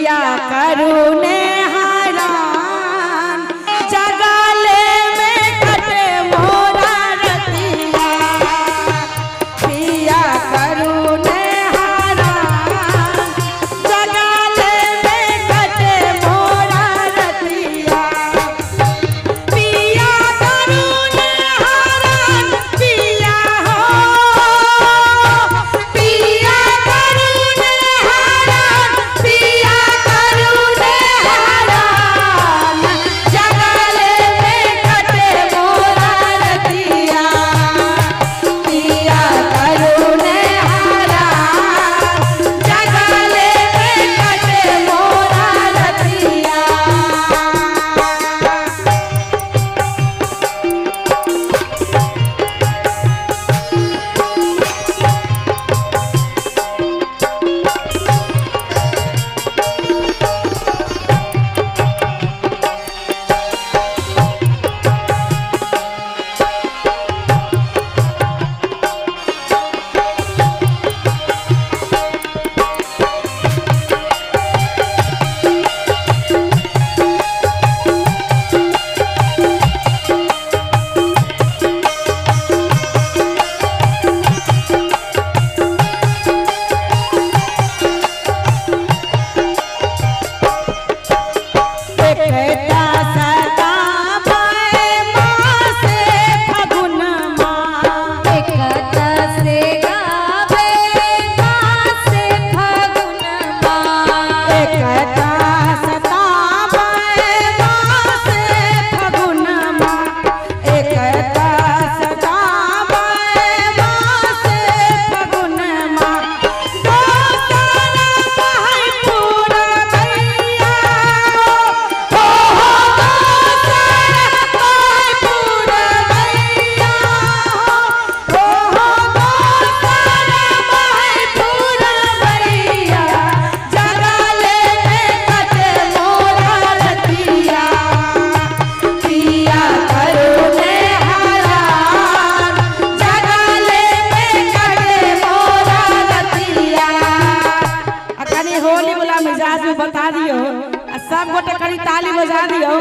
पिया करुणे हरान जगाले में कटे मोरा रतिया पिया करुणे हरान जगाले में कटे मोरा रतिया पिया करुणे हरान पिया हो पिया करुणे हरान पिया करुणे हरान जगाले में कटे मोरा रतिया पिया करुणे हरान जगाले में कटे मोरा रतिया। बता दियो सब गोटे करी ताली बजा दियो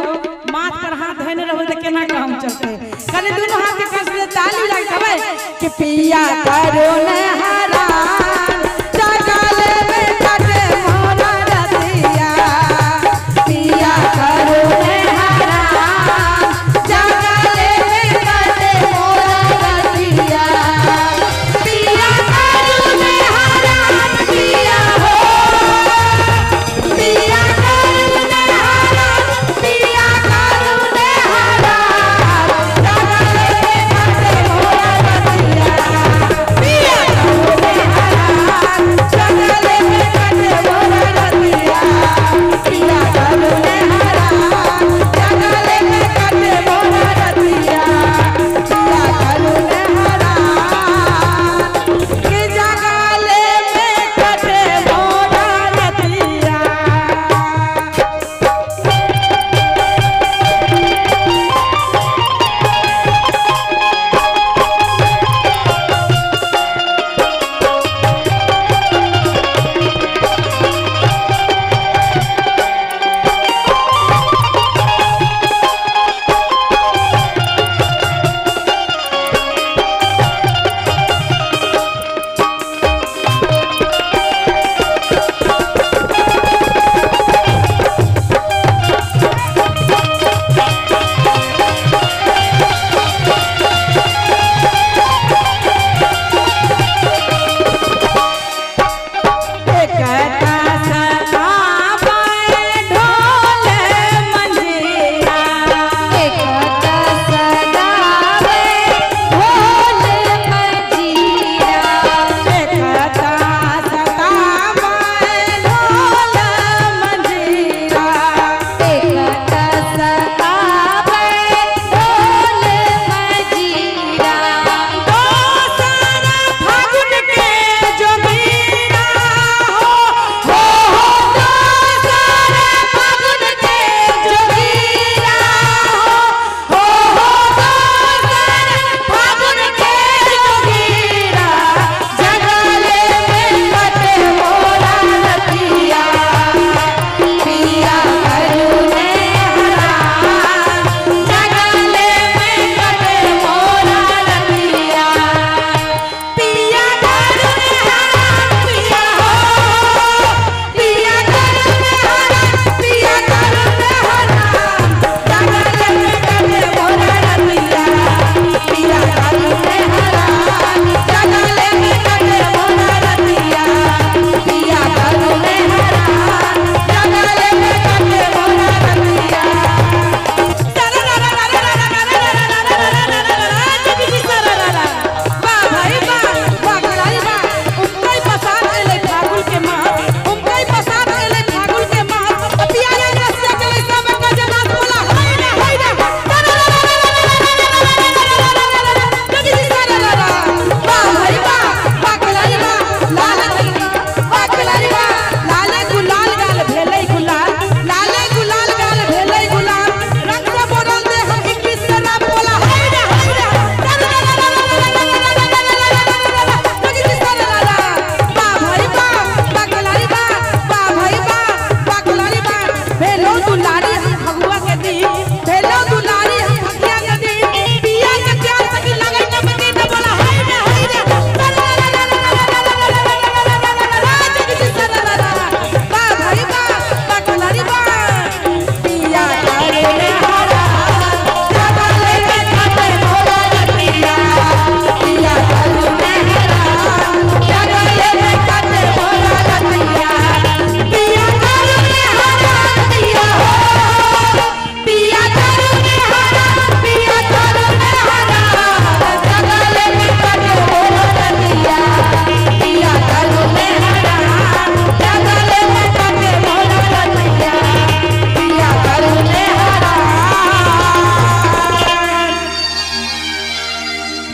माथ पर हाथ धने रहो तो केना काम चलते कने दोनों हाथ के कस से ताली लग तबे कि पिया करुणे हरान जगाले में कटे मोरा रतिया पिया करुणे हरान जगाले में कटे मोरा रतिया पिया करुणे हरान पिया हो पिया करुणे हरान पिया करुणे हरान जगाले में कटे मोरा रतिया पिया करुणे हरान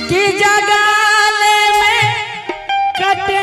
कि जगाले में कटे